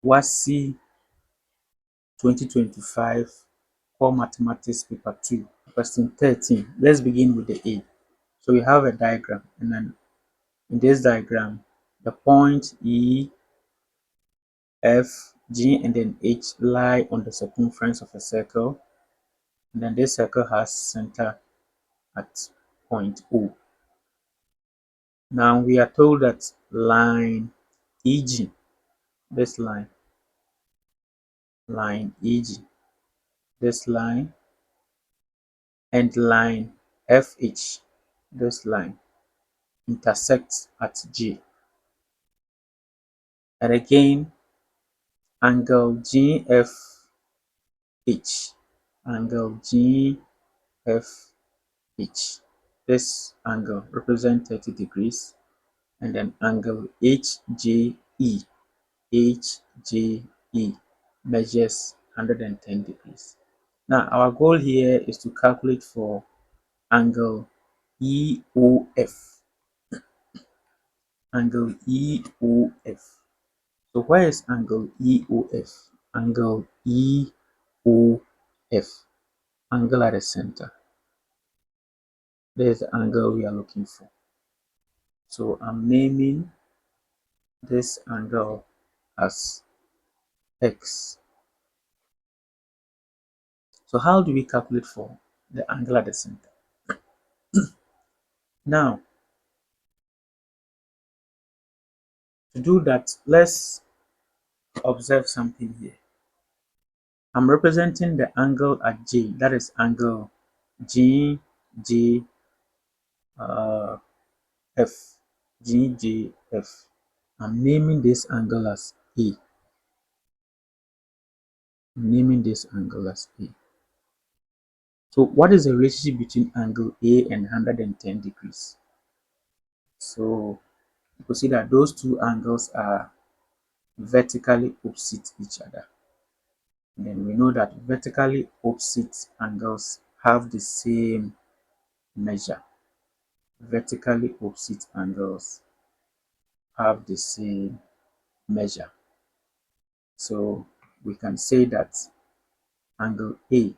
Wassce 2025 Core Mathematics Paper 2, Question 13. Let's begin with the A. So we have a diagram, and then in this diagram, the point E, F, G, and then H lie on the circumference of a circle, and then this circle has center at point O. Now we are told that line EG, this line EG, this line, and line FH, this line, intersects at G. And again, angle GFH, angle GFH, this angle represents 30 degrees, and then angle HJE, measures 110 degrees. Now our goal here is to calculate for angle EOF, angle EOF. So where is angle EOF? Angle EOF, angle at the center. There's the angle we are looking for. So I'm naming this angle as X. So how do we calculate for the angle at the center? Now, to do that, let's observe something here. I'm representing the angle at J, that is angle GJF, GJF. I'm naming this angle as A. I'm naming this angle as A. So what is the relationship between angle A and 110 degrees? So you can see that those two angles are vertically opposite each other. And then we know that vertically opposite angles have the same measure. Vertically opposite angles have the same measure. So we can say that angle A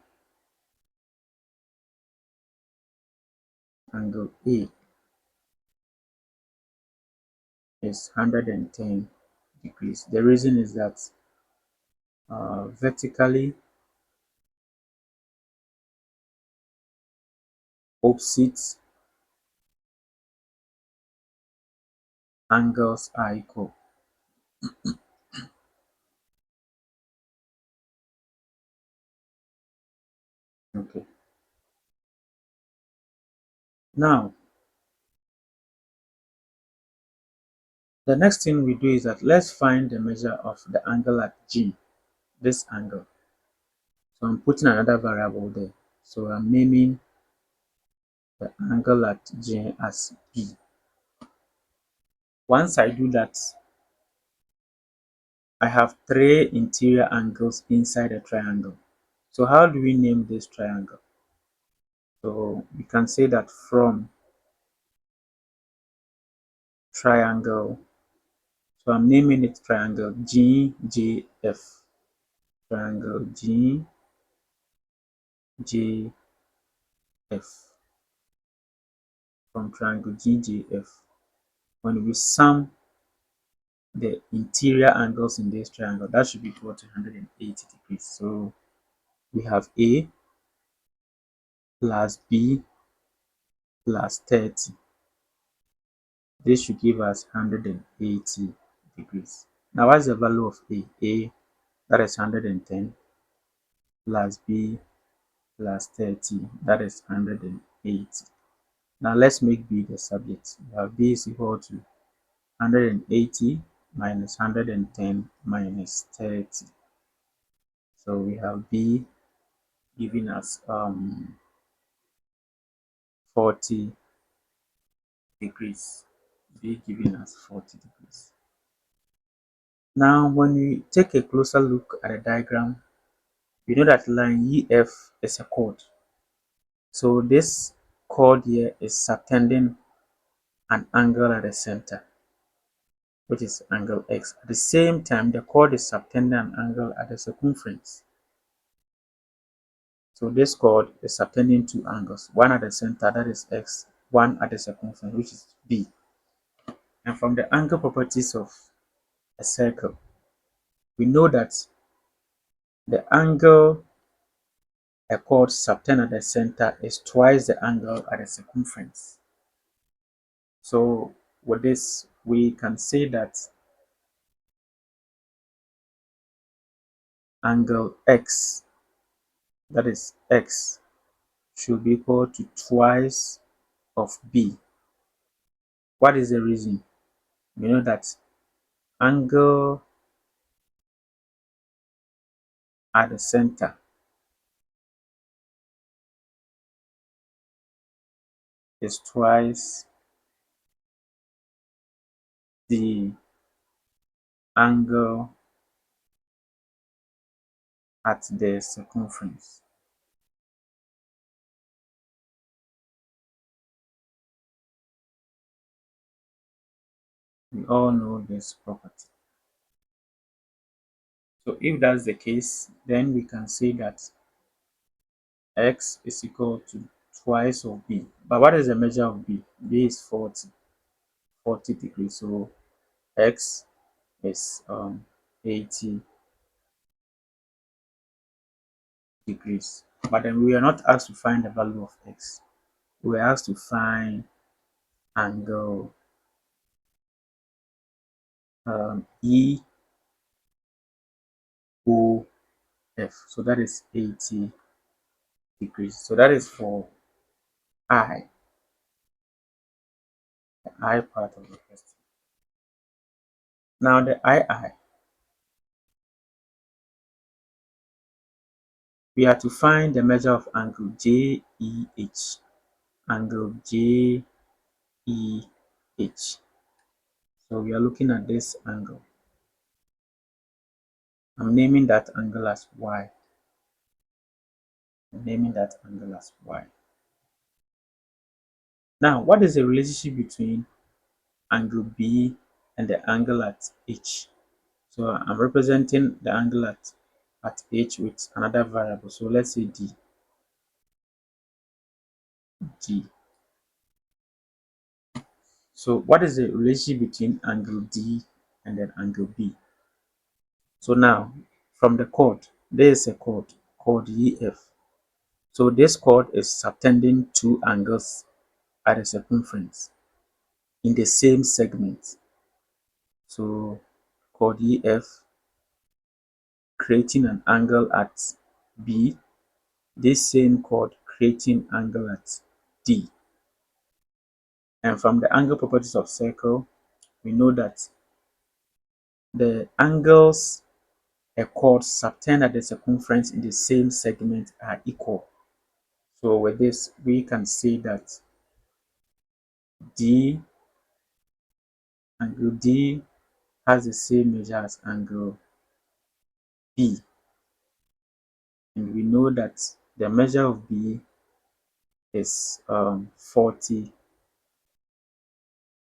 is 110 degrees. The reason is that vertically opposite angles are equal. Okay. Now, the next thing we do is that let's find the measure of the angle at G, this angle. So I'm putting another variable there. So I'm naming the angle at G as B. Once I do that, I have three interior angles inside a triangle. So how do we name this triangle? So we can say that from triangle, so I'm naming it triangle GJF, triangle GJF, from triangle GJF. When we sum the interior angles in this triangle, that should be equal to 180 degrees. So we have A plus B plus 30. This should give us 180 degrees. Now what's the value of A? A, that is 110, plus B plus 30, that is 180. Now let's make B the subject. We have B is equal to 180 minus 110 minus 30. So we have B giving us 40 degrees. B giving us 40 degrees. Now when we take a closer look at the diagram, we know that line EF is a chord. So this chord here is subtending an angle at the center. which is angle x. At the same time, the chord is subtending an angle at the circumference. So this chord is subtending two angles, one at the center, that is x, one at the circumference, which is b. And from the angle properties of a circle, we know that the angle a chord subtend at the center is twice the angle at the circumference. So with this, we can say that angle x, that is x, should be equal to twice of b. What is the reason? We know that angle at the center is twice the angle at the circumference. We all know this property. So if that's the case, then we can say that x is equal to twice of b. But what is the measure of b? B is 40 degrees. So x is 80 degrees. But then we are not asked to find the value of x. We were asked to find angle EOF. So that is 80 degrees. So that is for I, the I part of the question. Now the II, we have to find the measure of angle JEH. Angle JEH. So we are looking at this angle. I'm naming that angle as Y. I'm naming that angle as Y. Now, what is the relationship between angle B and the angle at H? So I'm representing the angle at H with another variable. So let's say D. So what is the relationship between angle D and then angle B? So now, from the chord, there is a chord called EF. So this chord is subtending two angles at the circumference in the same segment. So chord EF creating an angle at B, this same chord creating angle at D. And from the angle properties of circle, we know that the angles a chord subtend at the circumference in the same segment are equal. So with this, we can say that D, angle D has the same measure as angle B. And we know that the measure of B is 40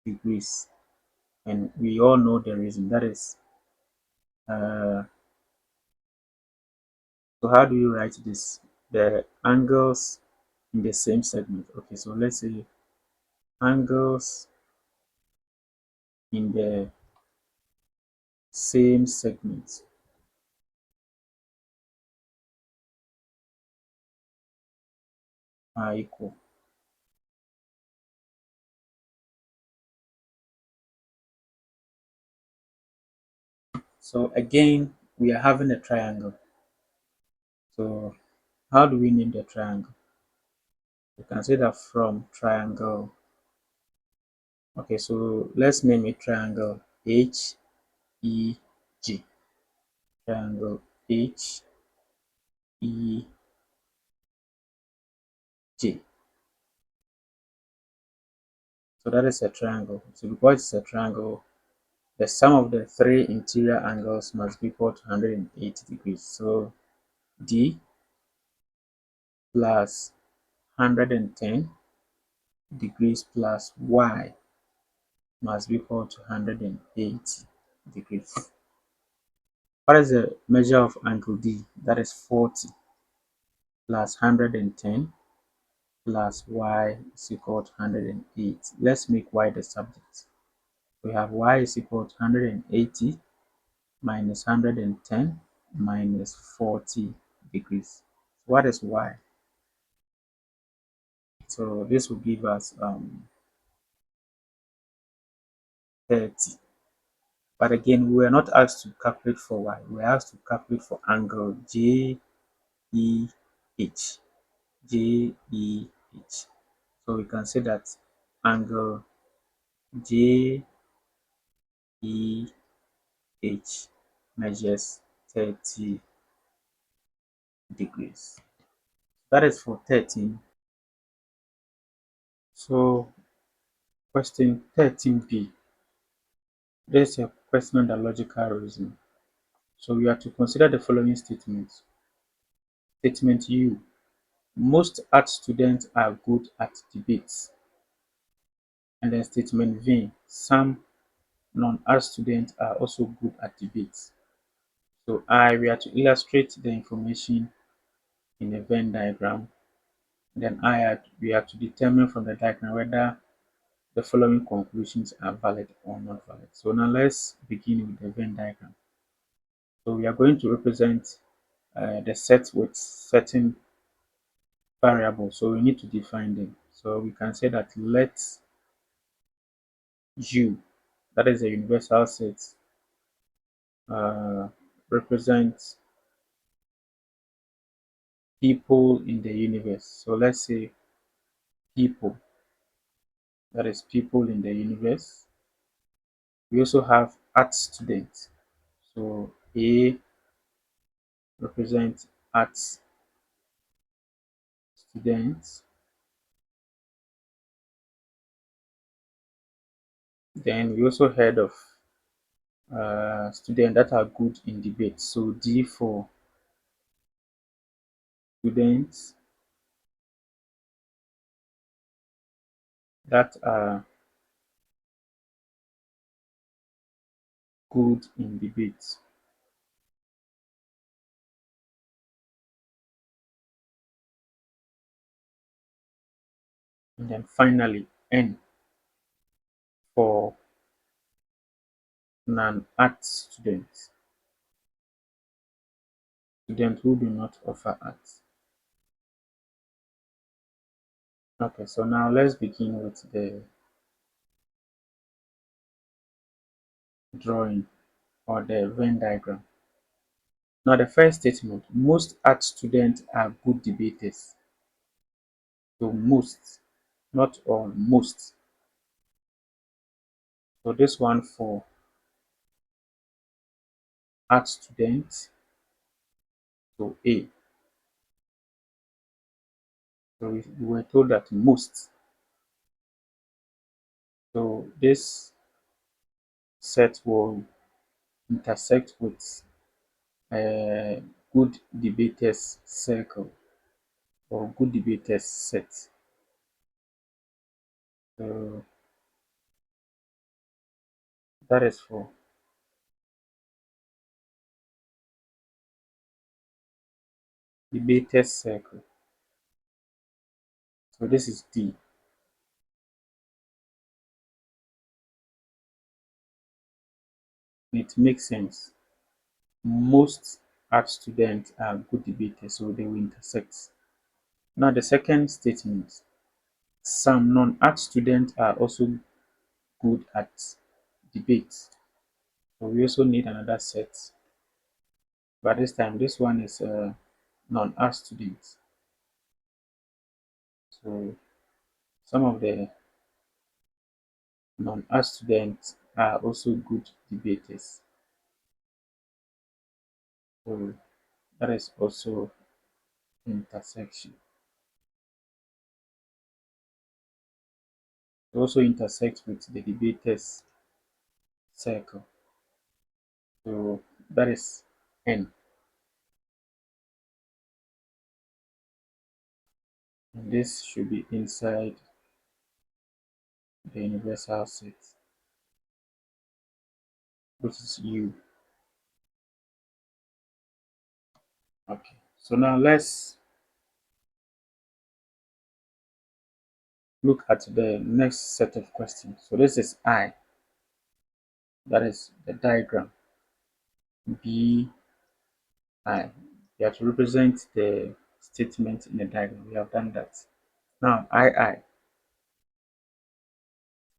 degrees. And we all know the reason. That is, so how do you write this? The angles in the same segment. Okay, so let's say angles in the same segment are equal. So again, we are having a triangle. So how do we name the triangle? You can say that from triangle. Okay, so let's name it triangle HEG. Triangle HEG. So that is a triangle. So because it's a triangle, the sum of the three interior angles must be equal to 180 degrees. So D plus 110 degrees plus Y must be equal to 180 degrees. What is the measure of angle D? That is 40 plus 110 plus y is equal to 108. Let's make y the subject. We have y is equal to 180 minus 110 minus 40 degrees. What is y? So this will give us 30. But again, we were not asked to calculate for y. We were asked to calculate for angle JEH. JEH. So we can say that angle JEH measures 30 degrees. That is for 13. So question 13b. This is a question under logical reasoning. So we have to consider the following statements. Statement U. Most art students are good at debates. And then statement V. Some non-art students are also good at debates. So I, we are to illustrate the information in a Venn diagram. Then we have to determine from the diagram whether the following conclusions are valid or not valid. So now let's begin with the Venn diagram. So we are going to represent the set with certain variables. So we need to define them. So we can say that let U, that is a universal set, represent people in the universe. So let's say people, that is people in the universe. We also have art students. So A represents art students. Then we also heard of students that are good in debate. So D for students that are good in debate. And then finally N for non-art students, students who do not offer art. Okay, so now let's begin with the drawing or the Venn diagram. Now the first statement, most art students are good debaters. So most, not all, most. So this one for art students, so A. So we were told that most. So this set will intersect with a good debaters circle or good debaters set. So that is for debaters circle. So this is D. It makes sense. Most art students are good debaters, so they will intersect. Now the second statement, some non-art students are also good at debate. So we also need another set, but this time this one is non-art students. So some of the non-art students are also good debaters. So that is also intersection. It also intersects with the debaters circle. So that is N. And this should be inside the universal set. which is U. Okay, so now let's look at the next set of questions. So this is I, that is the diagram. B, I. You have to represent the statement in the diagram. We have done that. Now, I.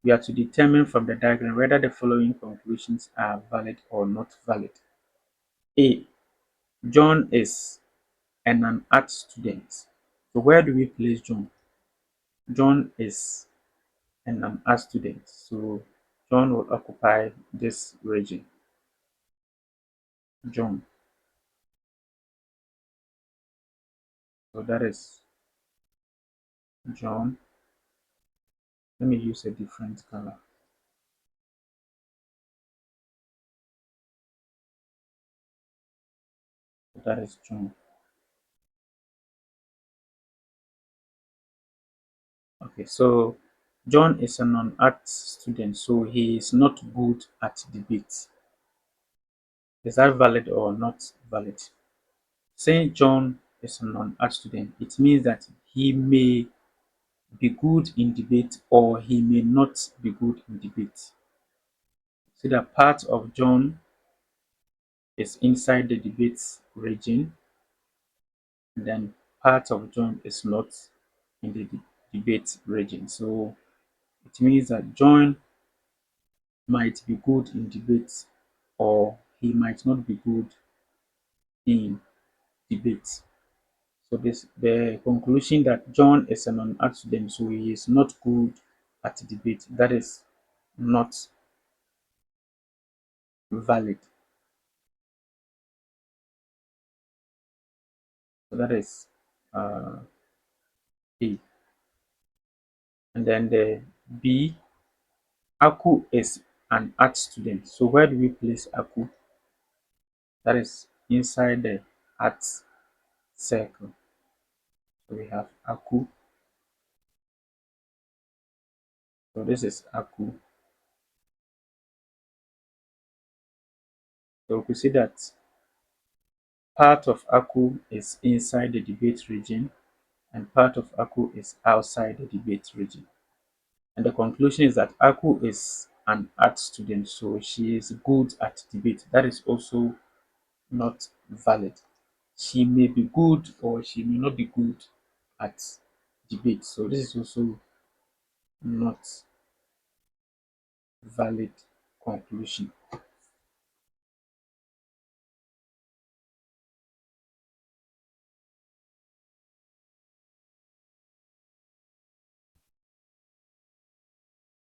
We have to determine from the diagram whether the following conclusions are valid or not valid. A. John is an art student. So where do we place John? John is an art student. So John will occupy this region. John. So that is John. Let me use a different color. So that is John. Okay, so John is a non-art student, so he is not good at debate. Is that valid or not valid? Saying John is a non-art student, it means that he may be good in debate or he may not be good in debate. See that part of John is inside the debate region, and then part of John is not in the debate region. So it means that John might be good in debate or he might not be good in debate. So this the conclusion that John is a non-art student, so he is not good at debate. That is not valid. So that is A. And then the B, Aku is an art student. So where do we place Aku? That is inside the art circle. So we have Aku. So this is Aku. So we see that part of Aku is inside the debate region and part of Aku is outside the debate region. And the conclusion is that Aku is an art student, so she is good at debate. That is also not valid. She may be good or she may not be good at debate. So this is also not valid conclusion.